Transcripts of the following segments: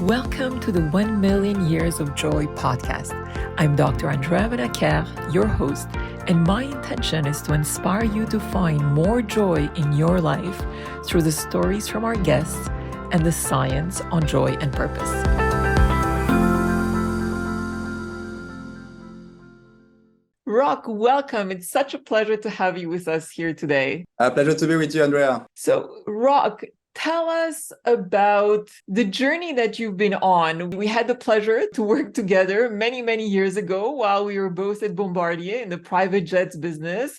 Welcome to the 1 Million Years of Joy podcast. I'm Dr. Andrea Benaker, your host, and my intention is to inspire you to find more joy in your life through the stories from our guests and the science on joy and purpose. Roch, welcome. It's such a pleasure to have you with us here today. A pleasure to be with you, Andrea. So, Roch, tell us about the journey that you've been on. We had the pleasure to work together many years ago while we were both at Bombardier in the private jets business.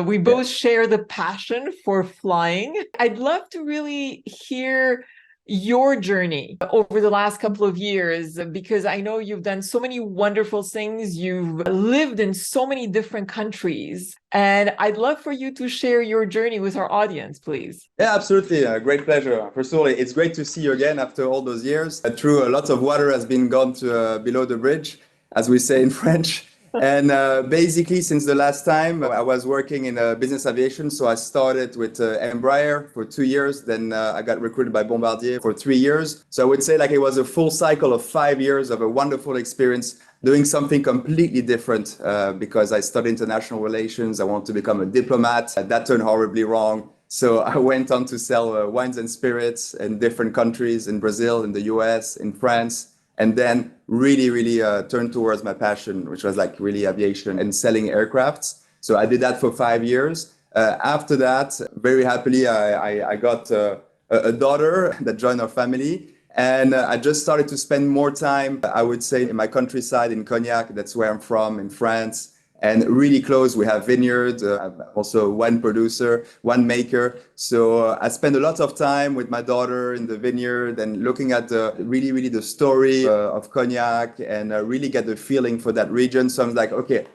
We both share the passion for flying. I'd love to really hear your journey over the last couple of years, because I know you've done so many wonderful things. You've lived in so many different countries, and I'd love for you to share your journey with our audience, please. Yeah, absolutely. Great pleasure. First of all, it's great to see you again after all those years. True, a lot of water has been gone to below the bridge, as we say in French. And basically, since the last time, I was working in business aviation. So I started with Embraer for 2 years. Then I got recruited by Bombardier for 3 years. So I would say like it was a full cycle of 5 years of a wonderful experience doing something completely different because I studied international relations. I wanted to become a diplomat. That turned horribly wrong. So I went on to sell wines and spirits in different countries, in Brazil, in the US, in France. And then really turned towards my passion, which was like really aviation and selling aircrafts. So I did that for 5 years. After that, very happily, I got a daughter that joined our family. And I just started to spend more time, I would say, in my countryside in Cognac. That's where I'm from, in France. And really close, we have vineyards, also wine producer, winemaker. So I spend a lot of time with my daughter in the vineyard and looking at really the story of Cognac and really get the feeling for that region. So I'm like, okay,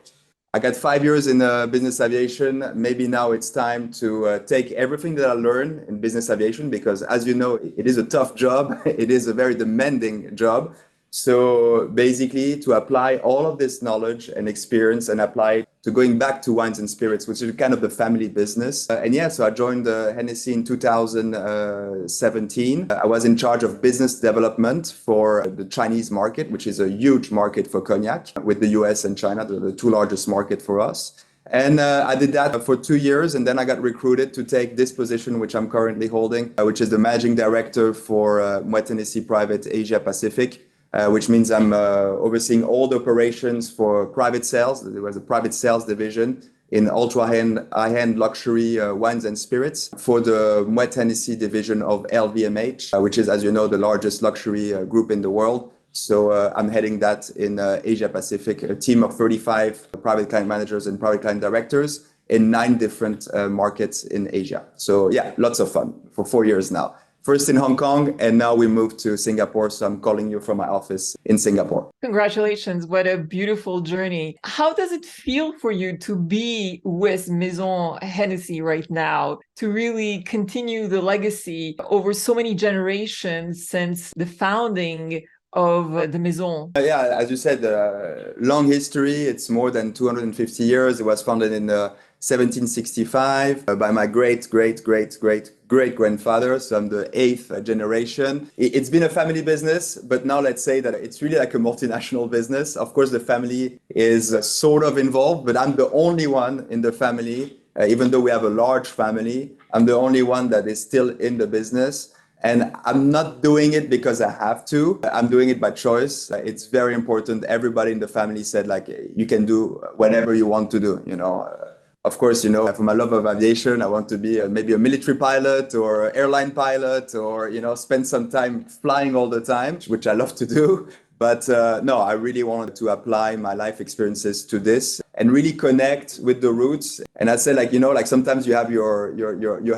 I got 5 years in business aviation. Maybe now it's time to take everything that I learned in business aviation, because as you know, it is a tough job. It is a very demanding job. So basically to apply all of this knowledge and experience and apply to going back to wines and spirits, which is kind of the family business. So I joined Hennessy in 2017. I was in charge of business development for the Chinese market, which is a huge market for cognac, with the US and China, the two largest market for us. And I did that for 2 years, and then I got recruited to take this position, which I'm currently holding, which is the managing director for Roch Hennessy Private Asia Pacific. Which means I'm overseeing all the operations for private sales. There was a private sales division in ultra high-end luxury wines and spirits for the Roch Hennessy division of LVMH, which is, as you know, the largest luxury group in the world. So I'm heading that in Asia Pacific, a team of 35 private client managers and private client directors in 9 different markets in Asia. So yeah, lots of fun for 4 years now. First in Hong Kong, and now we moved to Singapore. So I'm calling you from my office in Singapore. Congratulations. What a beautiful journey. How does it feel for you to be with Maison Hennessy right now, to really continue the legacy over so many generations since the founding of the Maison? Yeah, as you said, long history. It's more than 250 years. It was founded in 1765 by my great grandfather. So I'm the 8th generation. It's been a family business, but now let's say that it's really like a multinational business. Of course, the family is sort of involved, but I'm the only one in the family, even though we have a large family, I'm the only one that is still in the business. And I'm not doing it because I have to. I'm doing it by choice. It's very important. Everybody in the family said, like, you can do whatever you want to do, you know. Of course, you know, for my love of aviation, I want to be maybe a military pilot or airline pilot, or, you know, spend some time flying all the time, which I love to do. But no, I really wanted to apply my life experiences to this and really connect with the roots. And I said, like, you know, like sometimes you have your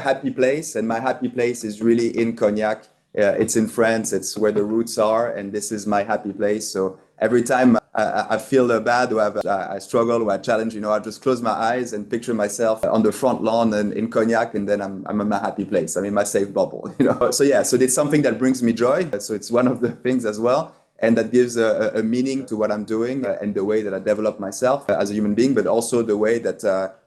happy place, and my happy place is really in Cognac. It's in France. It's where the roots are, and this is my happy place. So every time I feel bad or I struggle or I challenge, you know, I just close my eyes and picture myself on the front lawn and in Cognac, and then I'm in my happy place. I'm in my safe bubble, you know. So yeah, so it's something that brings me joy. So it's one of the things as well. And that gives a meaning to what I'm doing and the way that I develop myself as a human being, but also the way that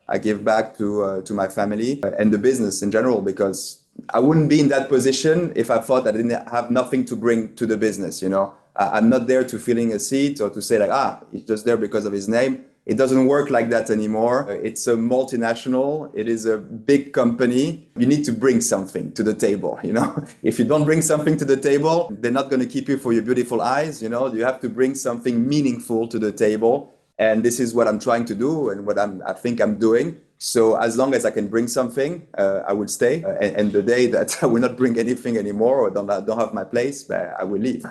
I give back to my family and the business in general, because I wouldn't be in that position if I thought I didn't have nothing to bring to the business, you know. I'm not there to filling a seat or to say like, he's just there because of his name. It doesn't work like that anymore. It's a multinational. It is a big company. You need to bring something to the table, you know. If you don't bring something to the table, they're not going to keep you for your beautiful eyes, you know. You have to bring something meaningful to the table. And this is what I'm trying to do and what I think I'm doing. So as long as I can bring something, I will stay. And the day that I will not bring anything anymore or don't have my place, I will leave.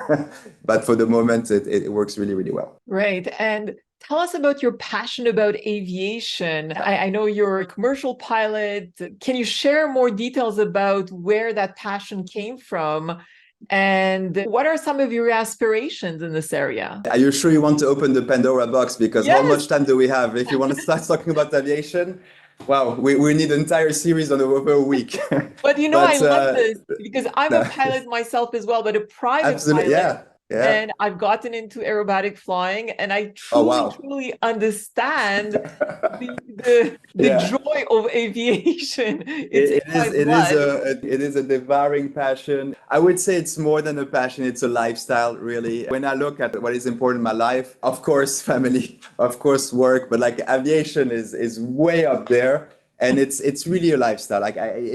But for the moment, it works really, really well. Right. And tell us about your passion about aviation. I know you're a commercial pilot. Can you share more details about where that passion came from? And what are some of your aspirations in this area? Are you sure you want to open the Pandora box? Because how Yes. much time do we have? If you want to start talking about aviation, wow, we need an entire series on over a week. But you know, I love this because I'm a no, pilot myself as well, but a private absolutely, pilot. yeah, yeah. And I've gotten into aerobatic flying, and I Oh, truly, wow. truly understand the Yeah. joy of aviation. It's in It my is blood. it is a devouring passion. I would say it's more than a passion, it's a lifestyle, really. When I look at what is important in my life, of course family, of course work, but like aviation is way up there. And it's really a lifestyle.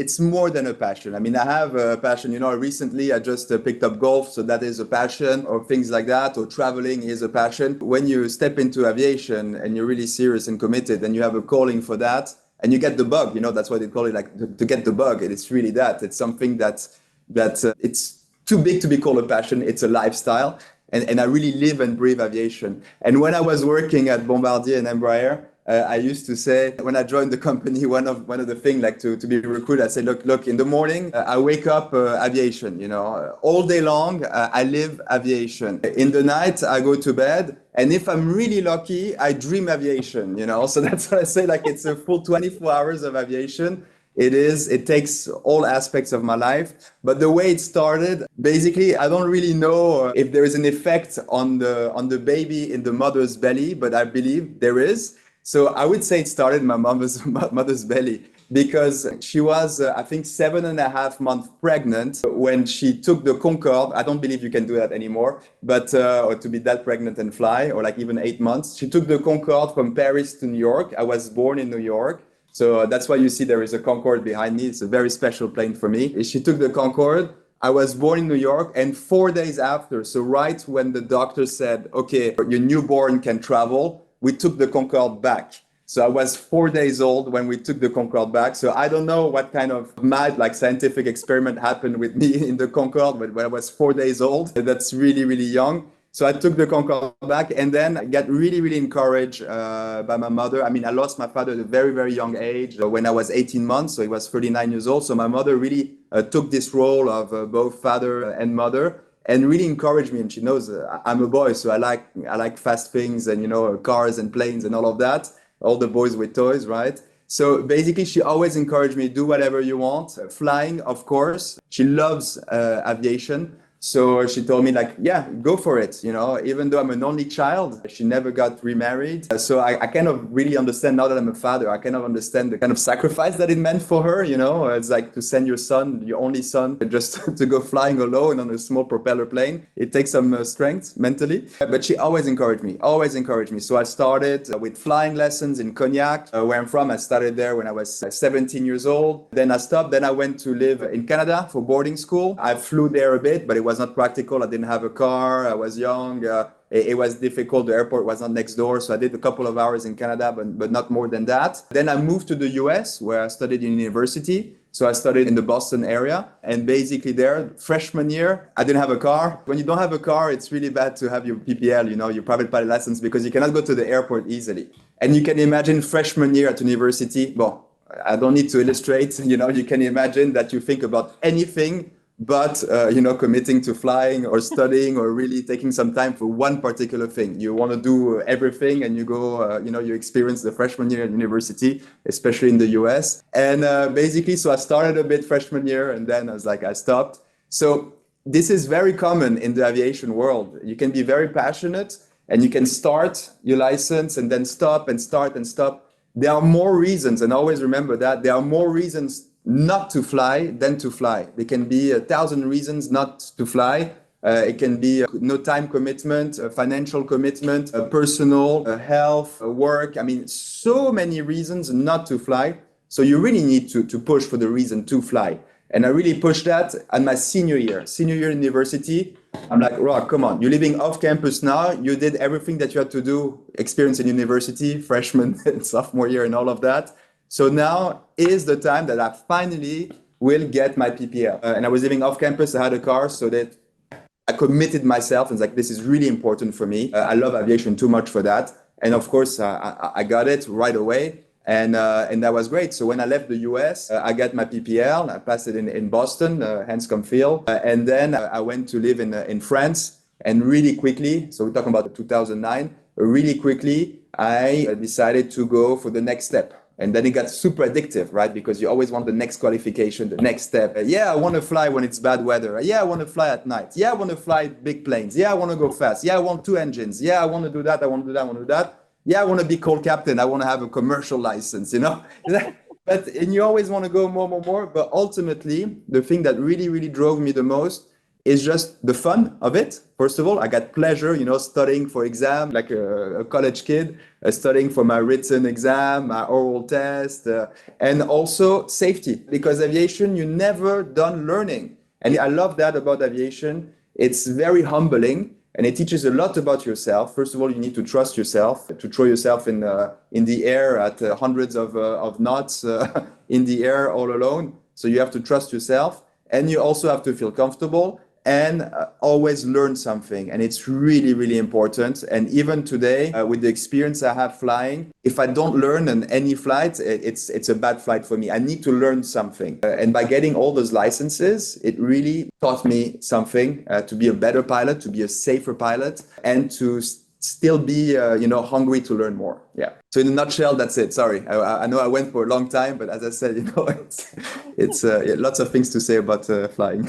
It's more than a passion. I mean, I have a passion. You know, recently I just picked up golf, so that is a passion, or things like that, or traveling is a passion. When you step into aviation and you're really serious and committed, and you have a calling for that, and you get the bug. You know, that's why they call it like to get the bug. And it's really that. It's something that it's too big to be called a passion. It's a lifestyle, and I really live and breathe aviation. And when I was working at Bombardier and Embraer, I used to say when I joined the company, one of the things like to be recruited, I say, look, in the morning I wake up aviation, you know, all day long I live aviation. In the night I go to bed, and if I'm really lucky, I dream aviation, you know. So that's what I say, like it's a full 24 hours of aviation. It takes all aspects of my life. But the way it started, basically, I don't really know if there is an effect on the baby in the mother's belly, but I believe there is. So I would say it started in my mother's belly, because she was, I think, 7.5 months pregnant when she took the Concorde. I don't believe you can do that anymore, but or to be that pregnant and fly, or like even 8 months. She took the Concorde from Paris to New York. I was born in New York. So that's why you see there is a Concorde behind me. It's a very special plane for me. She took the Concorde. I was born in New York, and 4 days after, so right when the doctor said, okay, your newborn can travel, we took the Concorde back. So I was 4 days old when we took the Concorde back. So I don't know what kind of mad, like scientific experiment happened with me in the Concorde, but when I was 4 days old, that's really, really young. So I took the Concorde back, and then I got really, really encouraged by my mother. I mean, I lost my father at a very, very young age when I was 18 months. So he was 39 years old. So my mother really took this role of both father and mother, and really encouraged me. And she knows I'm a boy, so I like fast things, and you know, cars and planes and all of that. All the boys with toys, right? So basically, she always encouraged me, do whatever you want. Flying, of course. She loves aviation. So she told me, like, yeah, go for it. You know, even though I'm an only child, she never got remarried. So I kind of really understand, now that I'm a father, I kind of understand the kind of sacrifice that it meant for her. You know, it's like to send your son, your only son, just to go flying alone on a small propeller plane. It takes some strength mentally. But she always encouraged me, always encouraged me. So I started with flying lessons in Cognac, where I'm from. I started there when I was 17 years old. Then I stopped. Then I went to live in Canada for boarding school. I flew there a bit, but it was not practical. I didn't have a car. I was young. It was difficult. The airport was not next door. So I did a couple of hours in Canada, but not more than that. Then I moved to the US, where I studied in university. So I studied in the Boston area. And basically there, freshman year, I didn't have a car. When you don't have a car, it's really bad to have your PPL, you know, your private pilot license, because you cannot go to the airport easily. And you can imagine freshman year at university. Well, I don't need to illustrate, you know, you can imagine that you think about anything but you know, committing to flying or studying or really taking some time for one particular thing. You want to do everything, and you go, you know, you experience the freshman year at university, especially in the US. And basically, so I started a bit freshman year, and then I was like, I stopped. So this is very common in the aviation world. You can be very passionate, and you can start your license and then stop and start and stop. There are more reasons, and always remember that there are more reasons not to fly than to fly. There can be 1,000 reasons not to fly. It can be no time commitment, financial commitment, personal, health, work. I mean, so many reasons not to fly. So you really need to push for the reason to fly. And I really pushed that at my senior year university. I'm like, Roch, come on, you're living off campus now. You did everything that you had to do, experience in university, freshman and sophomore year and all of that. So now is the time that I finally will get my PPL. And I was living off campus. I had a car, so that I committed myself and like, this is really important for me. I love aviation too much for that. And of course, I got it right away. And that was great. So when I left the US, I got my PPL. I passed it in Boston, Hanscom Field. And then I went to live in France. And really quickly, so we're talking about 2009, really quickly, I decided to go for the next step. And then it got super addictive, right? Because you always want the next qualification, the next step. Yeah, I want to fly when it's bad weather. Yeah, I want to fly at night. Yeah, I want to fly big planes. Yeah, I want to go fast. Yeah, I want 2 engines. Yeah, I want to do that. I want to do that. I want to do that. Yeah, I want to be call captain. I want to have a commercial license, you know? And you always want to go more. But ultimately, the thing that really drove me the most is just the fun of it. First of all, I got pleasure, you know, studying for exam, like a college kid, studying for my written exam, my oral test, and also safety. Because aviation, you're never done learning. And I love that about aviation. It's very humbling. And it teaches a lot about yourself. First of all, you need to trust yourself, to throw yourself in the air at hundreds of knots in the air all alone. So you have to trust yourself, and you also have to feel comfortable and always learn something. And it's really important. And even today, with the experience I have flying, if I don't learn on any flight, it's a bad flight for me. I need to learn something. And by getting all those licenses, it really taught me something to be a better pilot, to be a safer pilot, and to still be, hungry to learn more. Yeah. So in a nutshell, that's it. Sorry, I know I went for a long time, but as I said, it's lots of things to say about flying.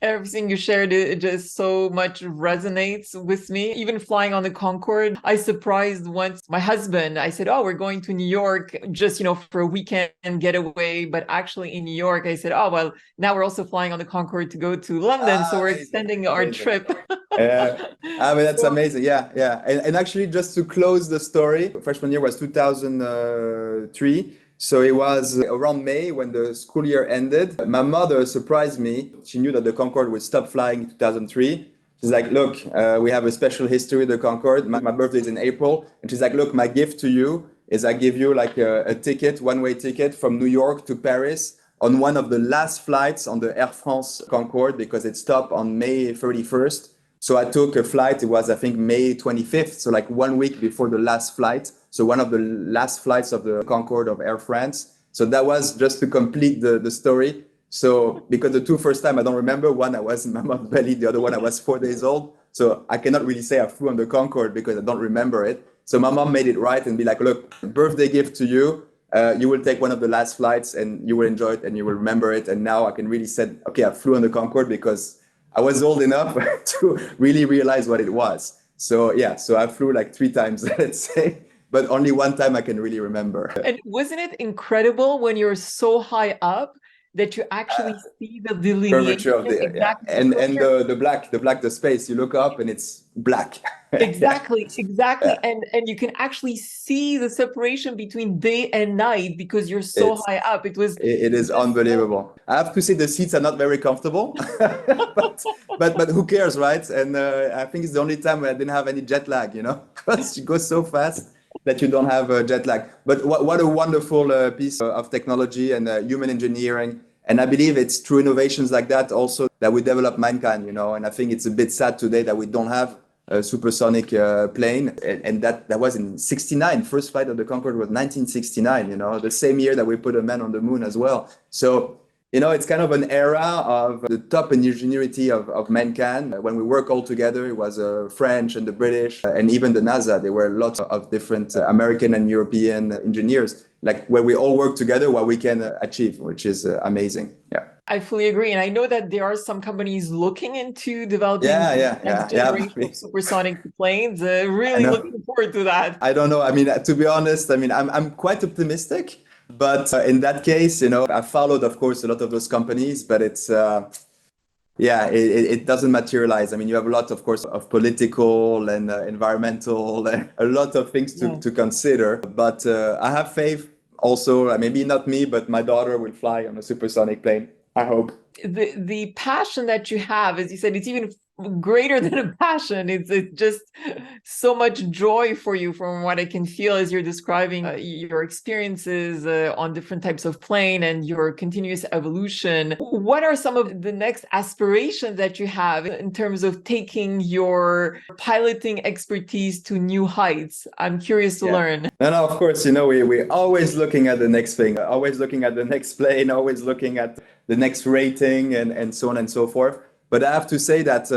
Everything you shared, it just so much resonates with me. Even flying on the Concorde, I surprised once my husband. I said, "Oh, we're going to New York just, for a weekend getaway." But actually in New York, I said, "Oh, well, now we're also flying on the Concorde to go to London. So we're extending our trip." Yeah, I mean, that's amazing. Yeah. And actually, just to close the story, freshman year was 2003. So it was around May when the school year ended. My mother surprised me. She knew that the Concorde would stop flying in 2003. She's like, look, we have a special history with the Concorde. My birthday is in April. And she's like, look, my gift to you is I give you like a ticket, one-way ticket from New York to Paris on one of the last flights on the Air France Concorde because it stopped on May 31st. So I took a flight. It was, I think, May 25th. So like 1 week before the last flight. So one of the last flights of the Concorde of Air France. So that was just to complete the story. So because the two first time I don't remember, one I was in my mom's belly, the other one I was 4 days old. So I cannot really say I flew on the Concorde because I don't remember it. So my mom made it right and be like, look, birthday gift to you. You will take one of the last flights and you will enjoy it and you will remember it. And now I can really say, okay, I flew on the Concorde because I was old enough to really realize what it was. So yeah, so I flew like 3 times, let's say. But only one time I can really remember. And wasn't it incredible when you're so high up that you actually see the delineation? Of the, exactly. Yeah. And the space, you look up and it's black. Exactly. Yeah. And you can actually see the separation between day and night because you're so high up. It is unbelievable. I have to say the seats are not very comfortable, but who cares, right? And I think it's the only time where I didn't have any jet lag, because you go so fast that you don't have jet lag. But what a wonderful piece of technology and human engineering. And I believe it's through innovations like that also that we develop mankind, and I think it's a bit sad today that we don't have a supersonic plane. And that was in 69. First flight of the Concorde was 1969, the same year that we put a man on the moon as well. So, it's kind of an era of the top ingenuity of mankind. When we work all together, it was French and the British and even the NASA. There were lots of different American and European engineers, like where we all work together, what we can achieve, which is amazing. Yeah. I fully agree. And I know that there are some companies looking into developing next generation of supersonic planes. Really looking forward to that. I don't know. I mean, to be honest, I'm quite optimistic. But in that case, I followed, of course, a lot of those companies, but yeah, it doesn't materialize. I mean, you have a lot, of course, of political and environmental, a lot of things Yeah. to consider. But I have faith also, maybe not me, but my daughter will fly on a supersonic plane, I hope. The passion that you have, as you said, it's even greater than a passion. It's just so much joy for you, from what I can feel as you're describing your experiences on different types of plane and your continuous evolution. What are some of the next aspirations that you have in terms of taking your piloting expertise to new heights? I'm curious to learn. No, of course, we're always looking at the next thing, always looking at the next plane, always looking at the next rating and so on and so forth. But I have to say that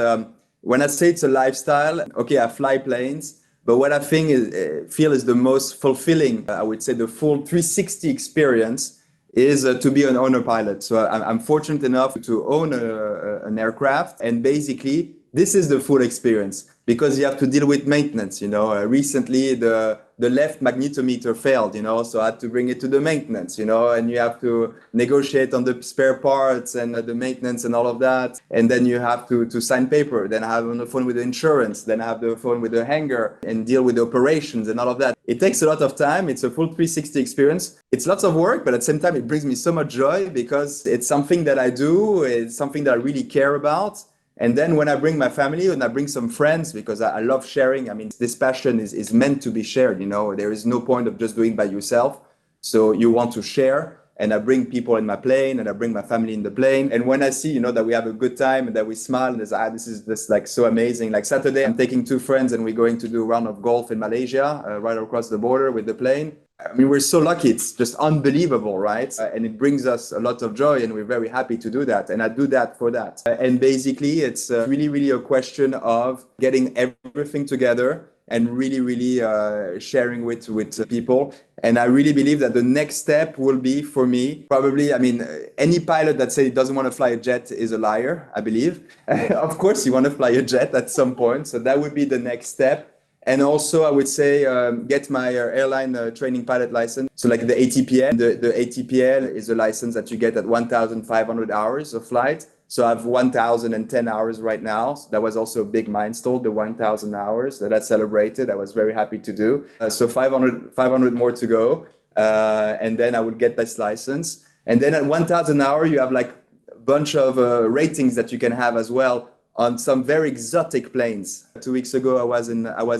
when I say it's a lifestyle, okay, I fly planes, but what I think feel is the most fulfilling, I would say the full 360 experience is to be an owner pilot. So I'm fortunate enough to own an aircraft, and basically this is the full experience because you have to deal with maintenance. Recently the left magnetometer failed, so I had to bring it to the maintenance, and you have to negotiate on the spare parts and the maintenance and all of that. And then you have to sign paper. Then I have on the phone with the insurance. Then I have the phone with the hangar and deal with the operations and all of that. It takes a lot of time. It's a full 360 experience. It's lots of work, but at the same time, it brings me so much joy because it's something that I do. It's something that I really care about. And then when I bring my family and I bring some friends, because I love sharing, I mean, this passion is meant to be shared, there is no point of just doing it by yourself. So you want to share, and I bring people in my plane and I bring my family in the plane. And when I see, that we have a good time and that we smile and this is just like so amazing. Like Saturday, I'm taking two friends and we're going to do a round of golf in Malaysia, right across the border with the plane. I mean, we're so lucky. It's just unbelievable, right? And it brings us a lot of joy, and we're very happy to do that. And I do that for that. And basically, it's really, really a question of getting everything together and really, really sharing with people. And I really believe that the next step will be for me, probably, I mean, any pilot that says he doesn't want to fly a jet is a liar, I believe. Of course, you want to fly a jet at some point. So that would be the next step. And also, I would say, get my airline training pilot license. So like the ATPL, the ATPL is a license that you get at 1,500 hours of flight. So I have 1,010 hours right now. So that was also a big milestone, the 1,000 hours that I celebrated. I was very happy to do. So 500 more to go. And then I would get this license. And then at 1,000 hours, you have like a bunch of ratings that you can have as well on some very exotic planes. 2 weeks ago, I was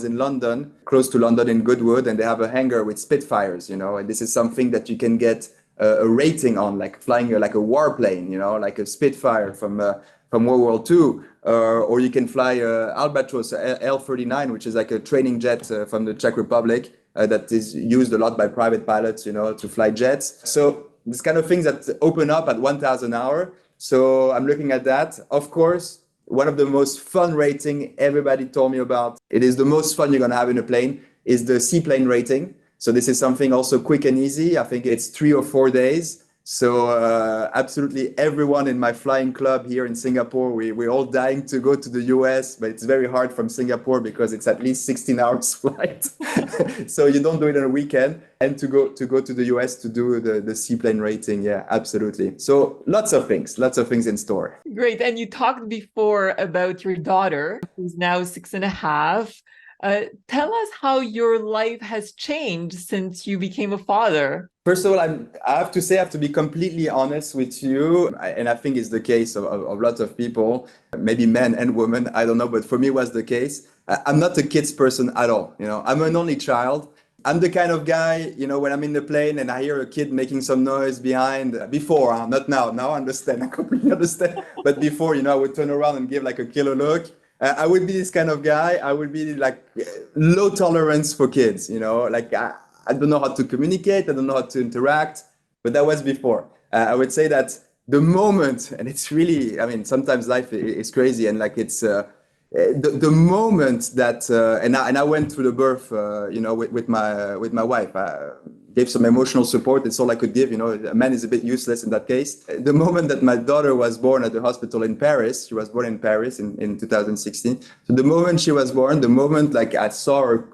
in London, close to London in Goodwood, and they have a hangar with Spitfires, and this is something that you can get a rating on, like flying like a warplane, like a Spitfire from World War II, or you can fly Albatros L-39, which is like a training jet from the Czech Republic that is used a lot by private pilots, to fly jets. So this kind of things that open up at 1,000 hours. So I'm looking at that. Of course, one of the most fun rating everybody told me about, it is the most fun you're going to have in a plane, is the seaplane rating. So this is something also quick and easy. I think it's 3 or 4 days. So absolutely everyone in my flying club here in Singapore, we're all dying to go to the US, but it's very hard from Singapore because it's at least 16 hours flight. So you don't do it on a weekend. And to go to the US to do the seaplane rating. Yeah, absolutely. So lots of things in store. Great. And you talked before about your daughter, who's now 6.5. Tell us how your life has changed since you became a father. First of all, I have to say, I have to be completely honest with you. And I think it's the case of lots of people, maybe men and women, I don't know, but for me it was the case. I'm not a kids person at all. I'm an only child. I'm the kind of guy, when I'm in the plane and I hear a kid making some noise behind, before, not now. Now I understand, I completely understand. But before, I would turn around and give like a killer look. I would be this kind of guy. I would be like low tolerance for kids, like I don't know how to communicate. I don't know how to interact, but that was before. I would say that the moment, and it's really, I mean, sometimes life is crazy, and like it's the moment that, and I went through the birth, with my wife. I gave some emotional support. It's all I could give. A man is a bit useless in that case. The moment that my daughter was born at the hospital in Paris, she was born in Paris in 2016. So the moment she was born, the moment like I saw her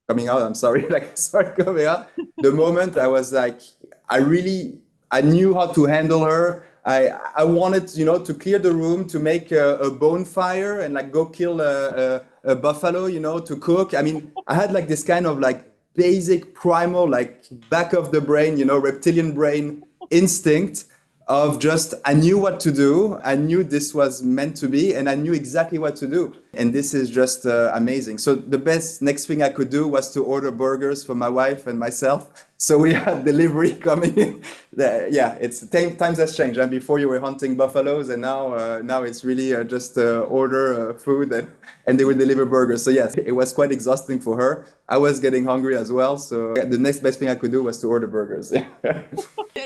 coming out, I'm sorry, like I saw her coming out, the moment I was like, I knew how to handle her. I wanted, to clear the room, to make a bonfire and like go kill a buffalo, to cook. I mean, I had like this kind of like basic primal, like back of the brain, reptilian brain instinct of just, I knew what to do. I knew this was meant to be, and I knew exactly what to do. And this is just amazing. So the best next thing I could do was to order burgers for my wife and myself. So we had delivery coming in. Yeah, times has changed. And before you were hunting buffaloes, and now it's really just order food and they will deliver burgers. So yes, it was quite exhausting for her. I was getting hungry as well. So the next best thing I could do was to order burgers.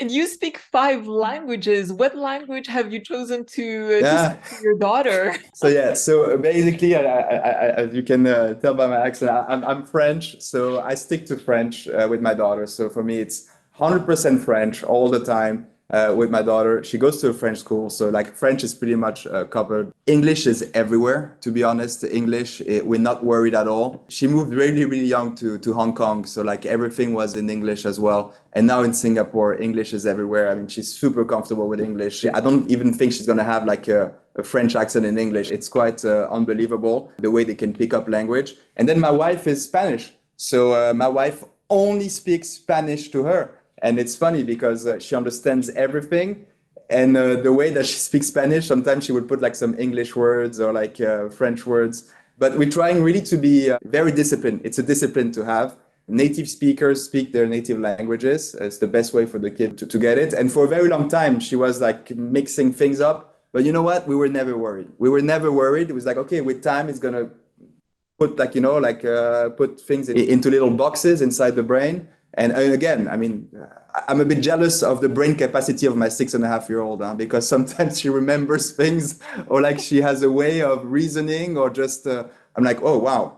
And you speak 5 languages. What language have you chosen to Yeah. speak to your daughter? So basically, as you can tell by my accent, I'm French. So I stick to French with my daughter. So for me, it's 100% French all the time with my daughter. She goes to a French school, so like French is pretty much covered. English is everywhere, to be honest. English, we're not worried at all. She moved really, really young to Hong Kong, so like everything was in English as well. And now in Singapore, English is everywhere. I mean, she's super comfortable with English. I don't even think she's gonna have like a French accent in English. It's quite unbelievable the way they can pick up language. And then my wife is Spanish, so my wife only speaks Spanish to her. And it's funny because she understands everything. And the way that she speaks Spanish, sometimes she would put like some English words or like French words. But we're trying really to be very disciplined. It's a discipline to have. Native speakers speak their native languages. It's the best way for the kid to get it. And for a very long time, she was like mixing things up. But you know what? We were never worried. We were never worried. It was like, okay, with time, it's going to put like, put things into little boxes inside the brain. And again, I mean, I'm a bit jealous of the brain capacity of my 6.5-year-old, because sometimes she remembers things or like she has a way of reasoning or just, I'm like, oh, wow.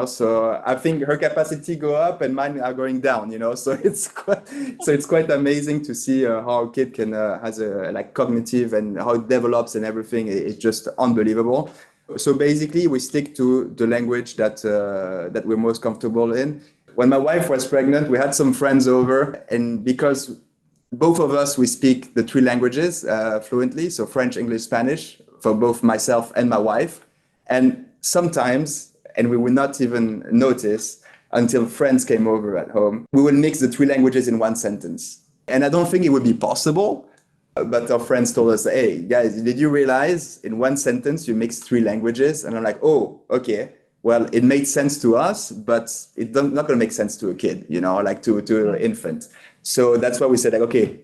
So I think her capacity go up and mine are going down, so it's quite amazing to see how a kid can has a like cognitive and how it develops and everything. It's just unbelievable. So basically we stick to the language that we're most comfortable in. When my wife was pregnant, we had some friends over, and because both of us, we speak the 3 languages fluently, so French, English, Spanish, for both myself and my wife. And sometimes, and we will not even notice until friends came over at home, we will mix the 3 languages in one sentence. And I don't think it would be possible, but our friends told us, hey, guys, did you realize in one sentence you mix 3 languages? And I'm like, oh, okay. Well, it made sense to us, but it's not going to make sense to a kid, like to an infant. So that's why we said, like, okay,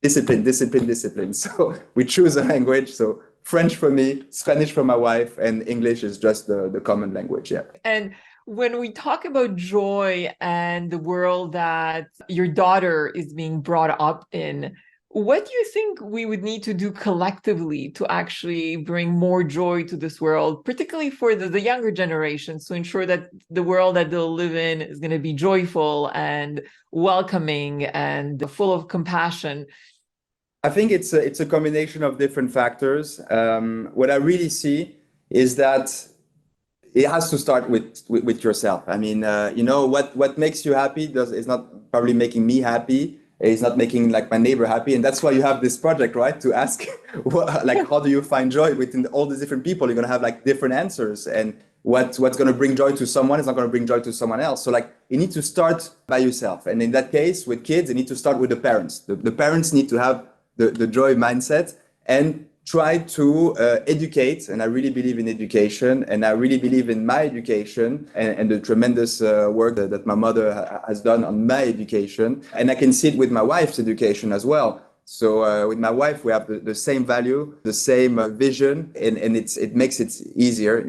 discipline. So we choose a language. So French for me, Spanish for my wife, and English is just the common language. Yeah. And when we talk about joy and the world that your daughter is being brought up in, what do you think we would need to do collectively to actually bring more joy to this world, particularly for the younger generations, to ensure that the world that they'll live in is going to be joyful and welcoming and full of compassion? I think it's a combination of different factors. What I really see is that it has to start with yourself. I mean, what makes you happy is not probably making me happy. It's not making like my neighbor happy. And that's why you have this project, right? To ask, how do you find joy within all these different people? You're going to have like different answers. And what's going to bring joy to someone is not going to bring joy to someone else. So like you need to start by yourself. And in that case, with kids, you need to start with the parents. The parents need to have the joy mindset and try to educate. And I really believe in education, and I really believe in my education and the tremendous work that my mother has done on my education. And I can see it with my wife's education as well. So with my wife, we have the same value, the same vision, and it makes it easier.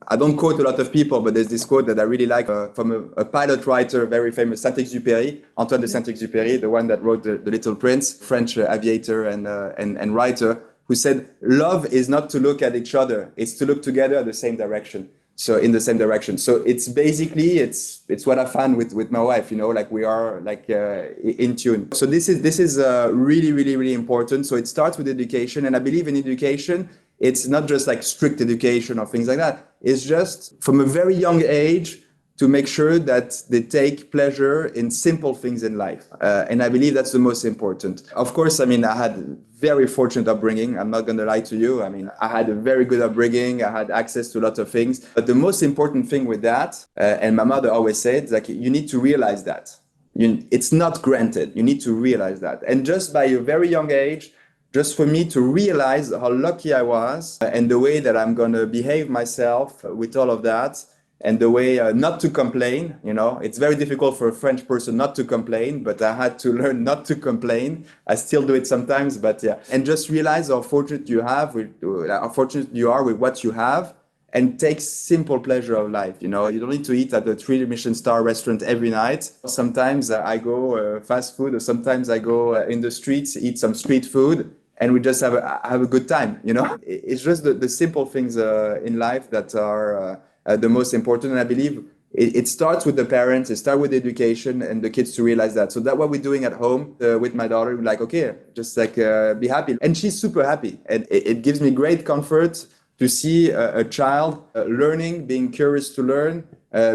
I don't quote a lot of people, but there's this quote that I really like from a pilot writer, very famous, Saint-Exupéry, Antoine de Saint-Exupéry, the one that wrote the Little Prince, French aviator and writer, who said, love is not to look at each other, it's to look together at the same direction. So in the same direction. So it's basically, it's what I found with my wife, like we are like in tune. So this is really, really, really important. So it starts with education. And I believe in education, it's not just like strict education or things like that. It's just from a very young age to make sure that they take pleasure in simple things in life. And I believe that's the most important. Of course, I mean, I had very fortunate upbringing. I'm not going to lie to you. I mean, I had a very good upbringing. I had access to a lot of things. But the most important thing with that, and my mother always said, like, you need to realize that. It's not granted. You need to realize that. And just by a very young age, just for me to realize how lucky I was and the way that I'm going to behave myself with all of that, and the way not to complain. It's very difficult for a French person not to complain, but I had to learn not to complain. I still do it sometimes, but yeah. And just realize how fortunate you are with what you have, and take simple pleasure of life. You don't need to eat at a 3 Michelin star restaurant every night. Sometimes I go fast food, or sometimes I go in the streets, eat some street food, and we just have a good time. It's just the simple things in life that are the most important. And I believe it starts with the parents, it starts with education, and the kids to realize that. So that's what we're doing at home with my daughter. We're like, okay, just like be happy. And she's super happy. And it gives me great comfort to see a child learning, being curious to learn,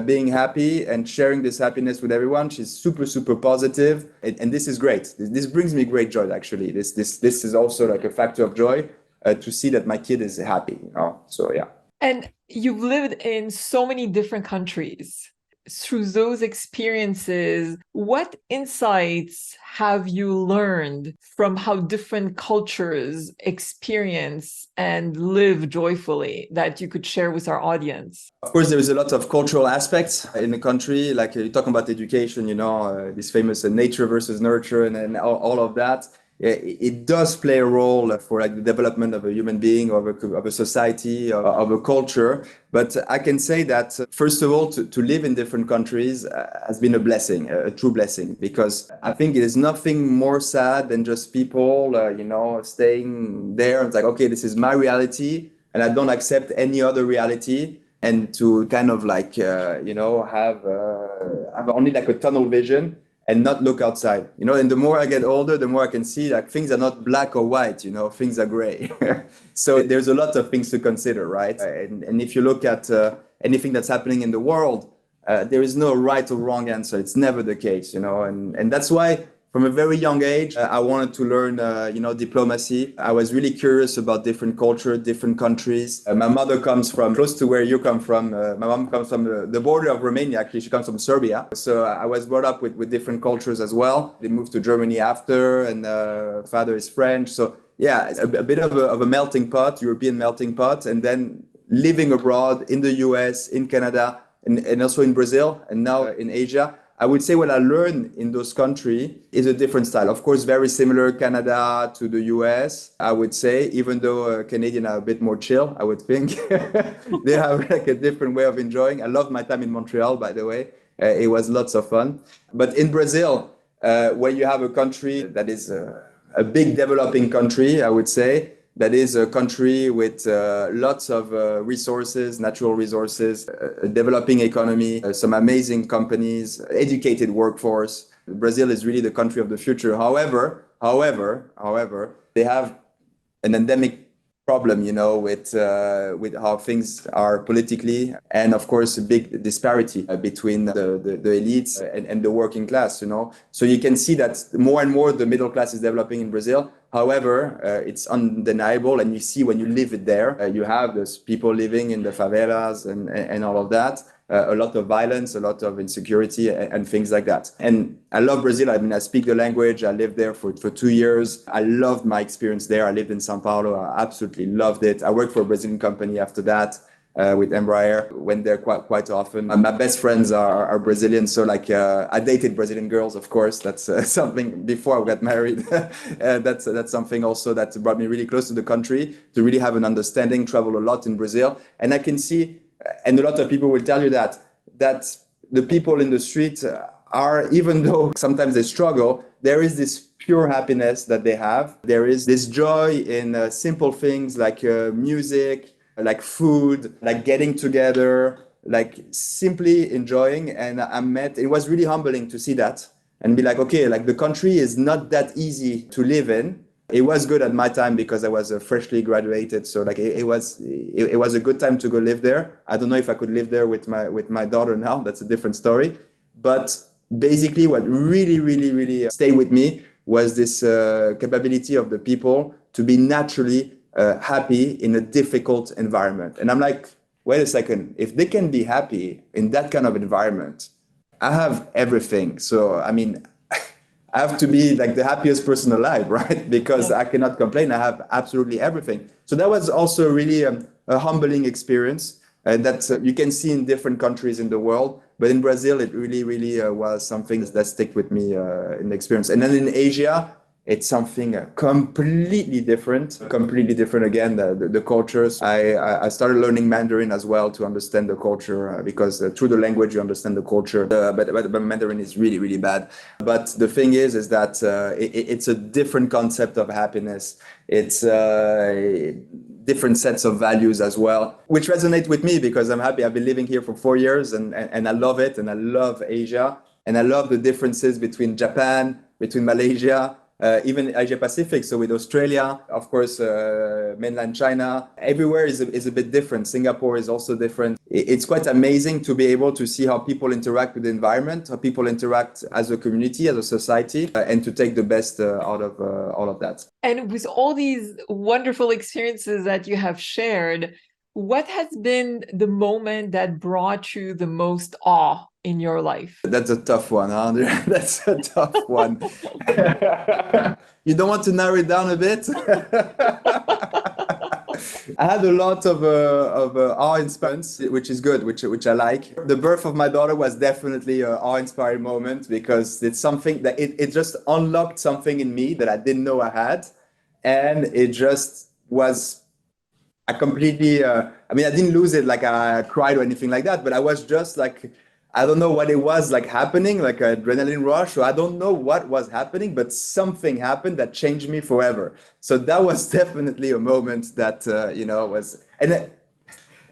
being happy, and sharing this happiness with everyone. She's super, super positive. And this is great. This brings me great joy, actually. This is also like a factor of joy to see that my kid is happy. So, yeah. And you've lived in so many different countries. Through those experiences, what insights have you learned from how different cultures experience and live joyfully that you could share with our audience? Of course, there is a lot of cultural aspects in the country. Like you're talking about education, this famous nature versus nurture, and all of that. It does play a role for like the development of a human being, of a society, of a culture. But I can say that, first of all, to live in different countries has been a blessing, a true blessing, because I think it is nothing more sad than just people, staying there. It's like, okay, this is my reality, and I don't accept any other reality. And to kind of like, have only like a tunnel vision, and not look outside, and the more I get older, the more I can see like things are not black or white, things are gray. So there's a lot of things to consider, right? And if you look at anything that's happening in the world, there is no right or wrong answer. It's never the case, and that's why from a very young age, I wanted to learn, diplomacy. I was really curious about different culture, different countries. My mother comes from close to where you come from. My mom comes from the border of Romania. Actually, she comes from Serbia. So I was brought up with different cultures as well. They moved to Germany after, and father is French. So yeah, a bit of a melting pot, European melting pot, and then living abroad in the US, in Canada, and also in Brazil, and now in Asia. I would say what I learned in those countries is a different style. Of course, very similar Canada to the US, I would say, even though Canadians are a bit more chill, I would think. They have like a different way of enjoying. I loved my time in Montreal, by the way. It was lots of fun. But in Brazil, where you have a country that is a big developing country, I would say, that is a country with lots of resources, natural resources, a developing economy, some amazing companies, educated workforce. Brazil is really the country of the future. However, they have an endemic problem, with how things are politically, and of course a big disparity between the elites and the working class. So you can see that more and more the middle class is developing in Brazil. However, it's undeniable, and you see when you live it there, you have those people living in the favelas and all of that. A lot of violence, a lot of insecurity, and things like that. And I love Brazil. I mean, I speak the language. I lived there for 2 years. I loved my experience there. I lived in São Paulo. I absolutely loved it. I worked for a Brazilian company after that with Embraer. Went there quite often. My best friends are Brazilian. So like I dated Brazilian girls, of course. That's something before I got married. That's something also that brought me really close to the country, to really have an understanding, travel a lot in Brazil. And I can see, and a lot of people will tell you that the people in the street are, even though sometimes they struggle, there is this pure happiness that they have. There is this joy in simple things like music, like food, like getting together, like simply enjoying. And it was really humbling to see that and be like, okay, like the country is not that easy to live in, It was good at my time because I was freshly graduated. So like it was a good time to go live there. I don't know if I could live there with my daughter now. That's a different story. But basically what really, really, really stayed with me was this capability of the people to be naturally happy in a difficult environment. And I'm like, wait a second, if they can be happy in that kind of environment, I have everything. So, I mean, I have to be like the happiest person alive, right? Because I cannot complain. I have absolutely everything. So that was also really a humbling experience that you can see in different countries in the world. But in Brazil, it really, really was something that stuck with me in the experience. And then in Asia, it's something completely different again, the cultures. I started learning Mandarin as well to understand the culture because through the language you understand the culture. But Mandarin is really, really bad. But the thing is that it's a different concept of happiness. It's different sets of values as well, which resonate with me because I'm happy. I've been living here for 4 years and I love it. And I love Asia. And I love the differences between Japan, between Malaysia, even Asia Pacific. So with Australia, of course, mainland China, everywhere is a bit different. Singapore is also different. It's quite amazing to be able to see how people interact with the environment, how people interact as a community, as a society, and to take the best out of all of that. And with all these wonderful experiences that you have shared, what has been the moment that brought you the most awe in your life? That's a tough one, huh? That's a tough one. You don't want to narrow it down a bit? I had a lot of awe-inspiring, which is good, which I like. The birth of my daughter was definitely an awe-inspiring moment because it's something that it just unlocked something in me that I didn't know I had. And it just was I completely, I mean, I didn't lose it like I cried or anything like that, but I was just like, I don't know what it was like happening, like an adrenaline rush, or I don't know what was happening, but something happened that changed me forever. So that was definitely a moment that, was, and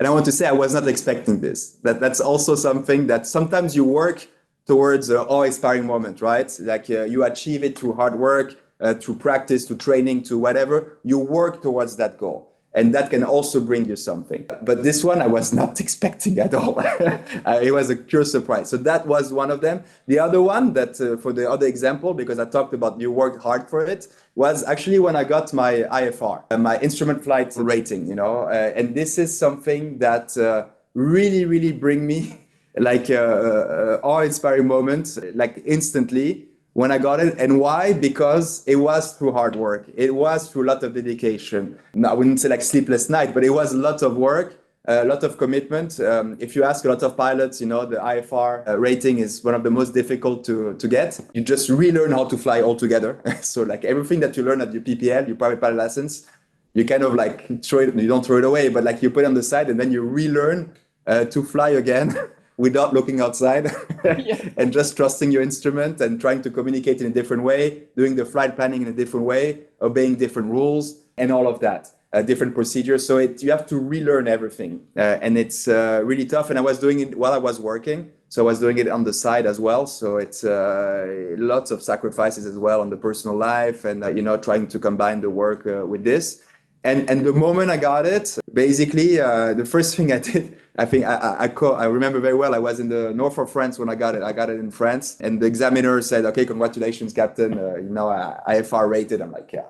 I want to say I was not expecting this. That's also something that sometimes you work towards an awe-inspiring moment, right? Like you achieve it through hard work, through practice, to training, to whatever. You work towards that goal. And that can also bring you something. But this one I was not expecting at all. It was a pure surprise. So that was one of them. The other one that for the other example, because I talked about you worked hard for it, was actually when I got my IFR, my instrument flight rating, and this is something that really, really bring me like awe-inspiring moments, like instantly when I got it. And why? Because it was through hard work. It was through a lot of dedication. No, I wouldn't say like sleepless night, but it was a lot of work, a lot of commitment. If you ask a lot of pilots, the IFR rating is one of the most difficult to get. You just relearn how to fly altogether. So like everything that you learn at your PPL, your private pilot license, you kind of like you don't throw it away, but like you put it on the side and then you relearn to fly again. Without looking outside and just trusting your instrument and trying to communicate in a different way, doing the flight planning in a different way, obeying different rules and all of that, different procedures. So you have to relearn everything. And it's really tough. And I was doing it while I was working. So I was doing it on the side as well. So it's lots of sacrifices as well on the personal life and, trying to combine the work with this. And the moment I got it, basically, the first thing I did, I think I remember very well. I was in the north of France when I got it. I got it in France, and the examiner said, "Okay, congratulations, Captain. IFR rated." I'm like, yeah.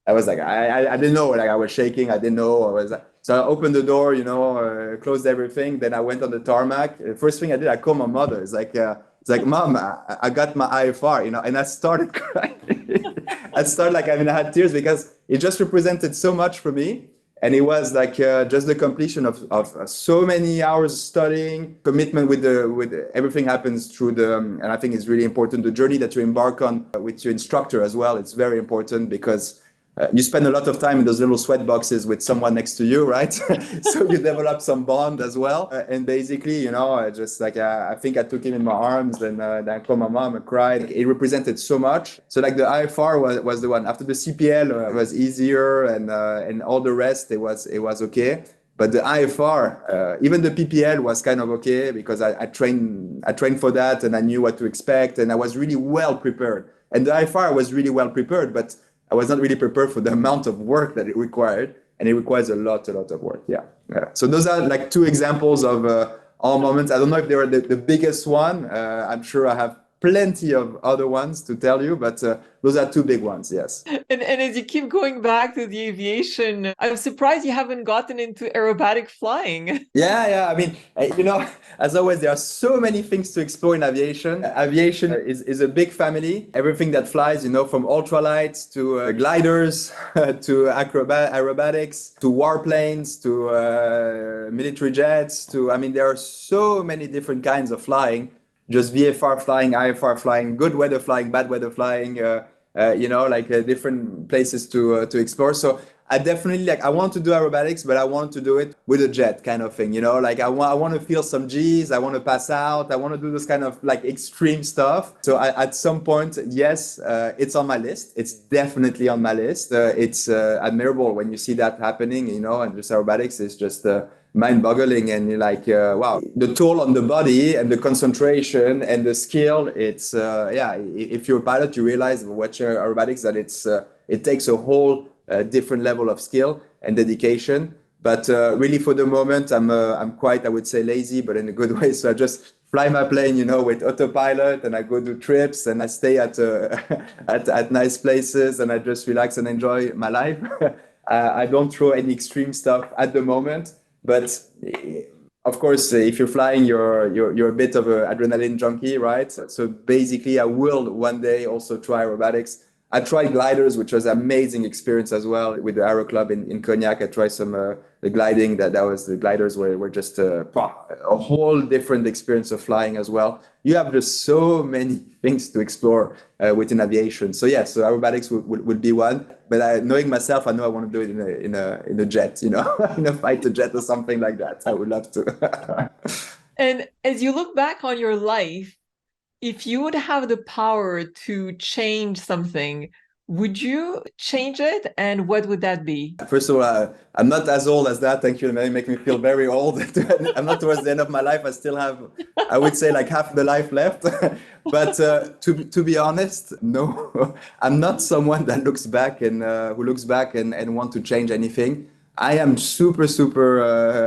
I was like, I didn't know. Like I was shaking. I didn't know. So I opened the door, closed everything. Then I went on the tarmac. The first thing I did, I called my mother. It's like, Mom, I got my IFR, and I started crying. I had tears because it just represented so much for me. And it was like just the completion of so many hours studying, commitment with everything happens through and I think it's really important, the journey that you embark on with your instructor as well. It's very important because you spend a lot of time in those little sweat boxes with someone next to you, right? So you develop some bond as well. And basically, I think I took him in my arms and I called my mom and cried. It represented so much. So like the IFR was the one. After the CPL it was easier and all the rest, it was okay. But the IFR, even the PPL was kind of okay because I trained for that and I knew what to expect and I was really well prepared. And the IFR was really well prepared, but I was not really prepared for the amount of work that it required. And it requires a lot of work. Yeah. Yeah. So those are like two examples of all moments. I don't know if they were the biggest one. I'm sure I have plenty of other ones to tell you, but those are two big ones. Yes. And as you keep going back to the aviation, I'm surprised you haven't gotten into aerobatic flying. Yeah, yeah. I mean, as always, there are so many things to explore in aviation. Aviation is a big family. Everything that flies, from ultralights to gliders to aerobatics to warplanes to military jets to, I mean, there are so many different kinds of flying. Just VFR flying, IFR flying, good weather flying, bad weather flying, different places to explore. So I definitely I want to do aerobatics, but I want to do it with a jet kind of thing, like I want to feel some G's, I want to pass out, I want to do this kind of like extreme stuff. So at some point, yes, it's on my list. It's definitely on my list. It's admirable when you see that happening, and just aerobatics is just mind-boggling, and you're like, wow, the toll on the body and the concentration and the skill. It's if you're a pilot, you realize watching aerobatics that it takes a whole different level of skill and dedication. But really, for the moment, I'm quite, I would say, lazy, but in a good way. So I just fly my plane, with autopilot, and I go do trips, and I stay at at nice places, and I just relax and enjoy my life. I don't throw any extreme stuff at the moment. But of course, if you're flying, you're a bit of an adrenaline junkie, right? So basically, I will one day also try aerobatics. I tried gliders, which was an amazing experience as well with the Aero Club in Cognac. I tried some the gliding. That was the gliders were just a whole different experience of flying as well. You have just so many things to explore within aviation. So yes, so aerobatics would be one. But knowing myself, I know I want to do it in a jet, in a fighter jet or something like that. I would love to. And as you look back on your life, if you would have the power to change something, would you change it? And what would that be? First of all, I'm not as old as that. Thank you. It may make me feel very old. I'm not towards the end of my life. I still have, I would say, like half the life left. But to be honest, no, I'm not someone that looks back and who looks back and want to change anything. I am super.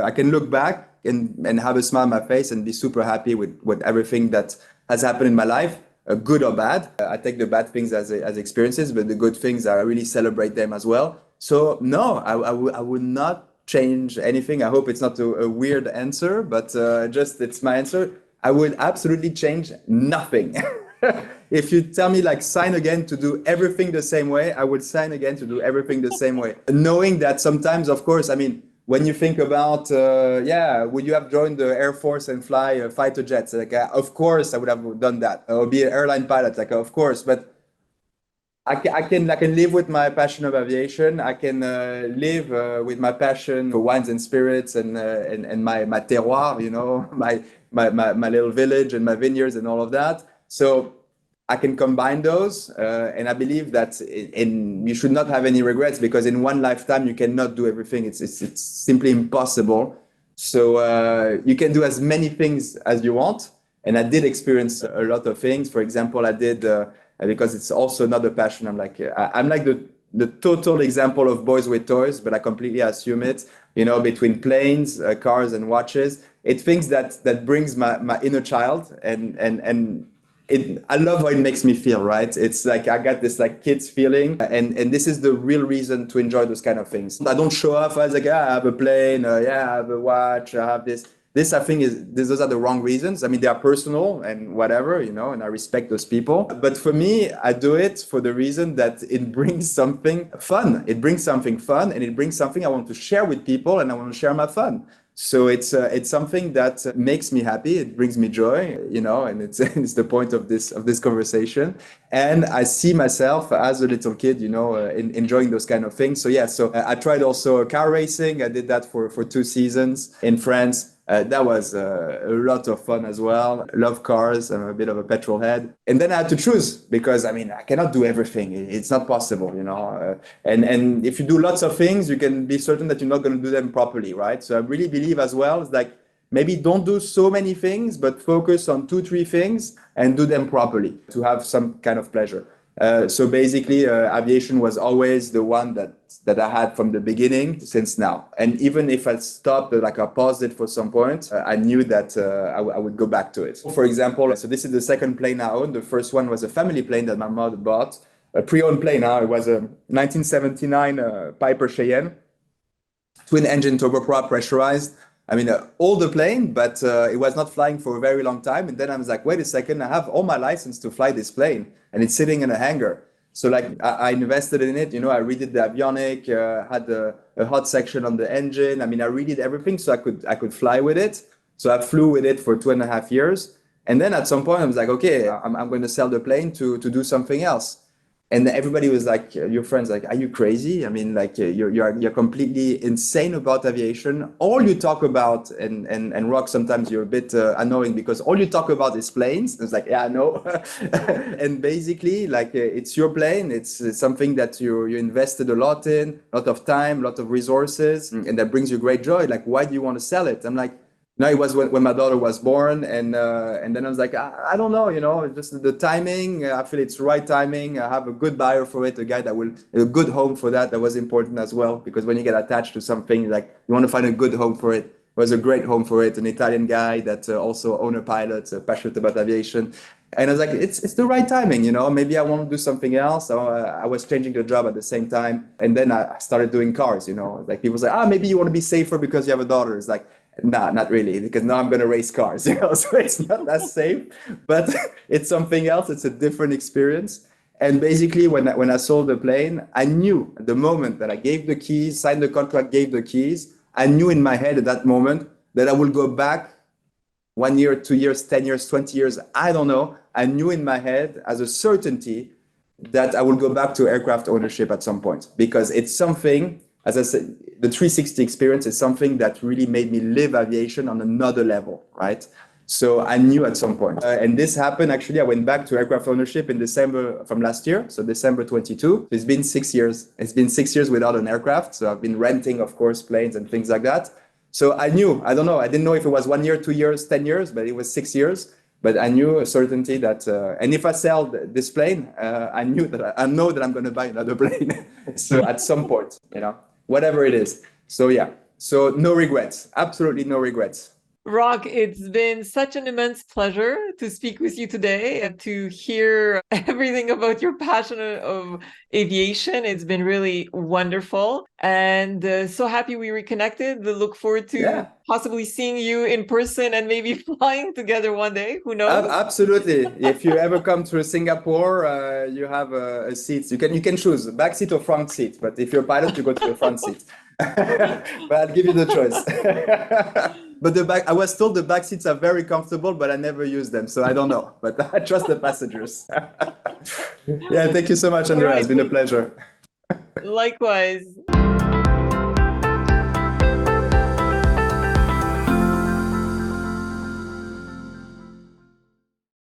I can look back and have a smile on my face and be super happy with everything that has happened in my life, good or bad. I take the bad things as experiences, but the good things, I really celebrate them as well. So no, I would not change anything. I hope it's not a weird answer, but just it's my answer. I would absolutely change nothing. If you tell me like sign again to do everything the same way, I would sign again to do everything the same way. Knowing that sometimes, of course, I mean, when you think about, would you have joined the Air Force and fly fighter jets? Like, of course, I would have done that. Or be an airline pilot, like, of course. But I can live with my passion of aviation. I can live with my passion for wines and spirits and my terroir, my little village and my vineyards and all of that. So I can combine those, and I believe that you should not have any regrets, because in one lifetime you cannot do everything. It's simply impossible. So you can do as many things as you want. And I did experience a lot of things. For example, I did because it's also another passion. I'm like the total example of boys with toys, but I completely assume it. Between planes, cars, and watches, it's things that brings my inner child and. I love how it makes me feel, right? It's like I got this like kids feeling, and this is the real reason to enjoy those kind of things. I don't show off as like, I have a plane, I have a watch, I have this. This I think those are the wrong reasons. I mean, they are personal and whatever, and I respect those people. But for me, I do it for the reason that it brings something fun. It brings something fun, and it brings something I want to share with people, and I want to share my fun. So it's something that makes me happy. It brings me joy, and it's the point of this conversation. And I see myself as a little kid, enjoying those kind of things. So yeah, so I tried also car racing. I did that for 2 seasons in France. That was a lot of fun as well. Love cars. I'm a bit of a petrol head. And then I had to choose, because I mean, I cannot do everything. It's not possible, and if you do lots of things, you can be certain that you're not going to do them properly, right? So I really believe as well, it's like, maybe don't do so many things, but focus on 2, 3 things and do them properly to have some kind of pleasure. So basically, aviation was always the one that I had from the beginning since now. And even if I stopped, like I paused it for some point, I knew that I would go back to it. For example, so this is the second plane I own. The first one was a family plane that my mother bought, a pre-owned plane. It was a 1979 Piper Cheyenne, twin engine turboprop pressurized. I mean, older plane, but it was not flying for a very long time. And then I was like, wait a second, I have all my license to fly this plane and it's sitting in a hangar. So like I invested in it, I redid the avionic, had a hot section on the engine. I mean, I redid everything so I could fly with it. So I flew with it for 2.5 years. And then at some point I was like, okay, I'm going to sell the plane to do something else. And everybody was like, your friends, like, are you crazy? I mean, like, you're completely insane about aviation. All you talk about, and Roch, sometimes you're a bit annoying because all you talk about is planes. It's like, yeah, I know. And basically, like, it's your plane. It's something that you invested a lot in, a lot of time, a lot of resources, and that brings you great joy. Like, why do you want to sell it? I'm like, no, it was when my daughter was born, and then I was like, I don't know, just the timing. I feel it's the right timing. I have a good buyer for it, a guy that will a good home for that. That was important as well, because when you get attached to something, like you want to find a good home for it. It was a great home for it, an Italian guy that also owner pilot, passionate about aviation. And I was like, it's the right timing, Maybe I want to do something else. So, I was changing the job at the same time, and then I started doing cars. Like people say, maybe you want to be safer because you have a daughter. It's like, nah, not really, because now I'm going to race cars, so it's not that safe, but it's something else. It's a different experience. And basically, when I sold the plane, I knew at the moment that I gave the keys, signed the contract, gave the keys, I knew in my head at that moment that I will go back 1 year, 2 years, 10 years, 20 years, I don't know. I knew in my head as a certainty that I will go back to aircraft ownership at some point, because it's something, as I said, the 360 experience is something that really made me live aviation on another level, right? So I knew at some point. And this happened, actually, I went back to aircraft ownership in December from last year, so December 22. It's been 6 years. It's been 6 years without an aircraft. So I've been renting, of course, planes and things like that. So I knew, I don't know, I didn't know if it was 1 year, 2 years, 10 years, but it was 6 years. But I knew a certainty that, and if I sell this plane, I know that I'm going to buy another plane. So at some point, whatever it is. So yeah, so no regrets, absolutely no regrets. Roch, it's been such an immense pleasure to speak with you today and to hear everything about your passion of aviation. It's been really wonderful, and so happy we reconnected. We look forward to possibly seeing you in person and maybe flying together one day. Who knows? Absolutely. If you ever come to Singapore, you have a seat. You can choose back seat or front seat. But if you're a pilot, you go to the front seat. But I'll give you the choice. But I was told the back seats are very comfortable, but I never use them, so I don't know. But I trust the passengers. Yeah, thank you so much, Andrea. It's been a pleasure. Likewise.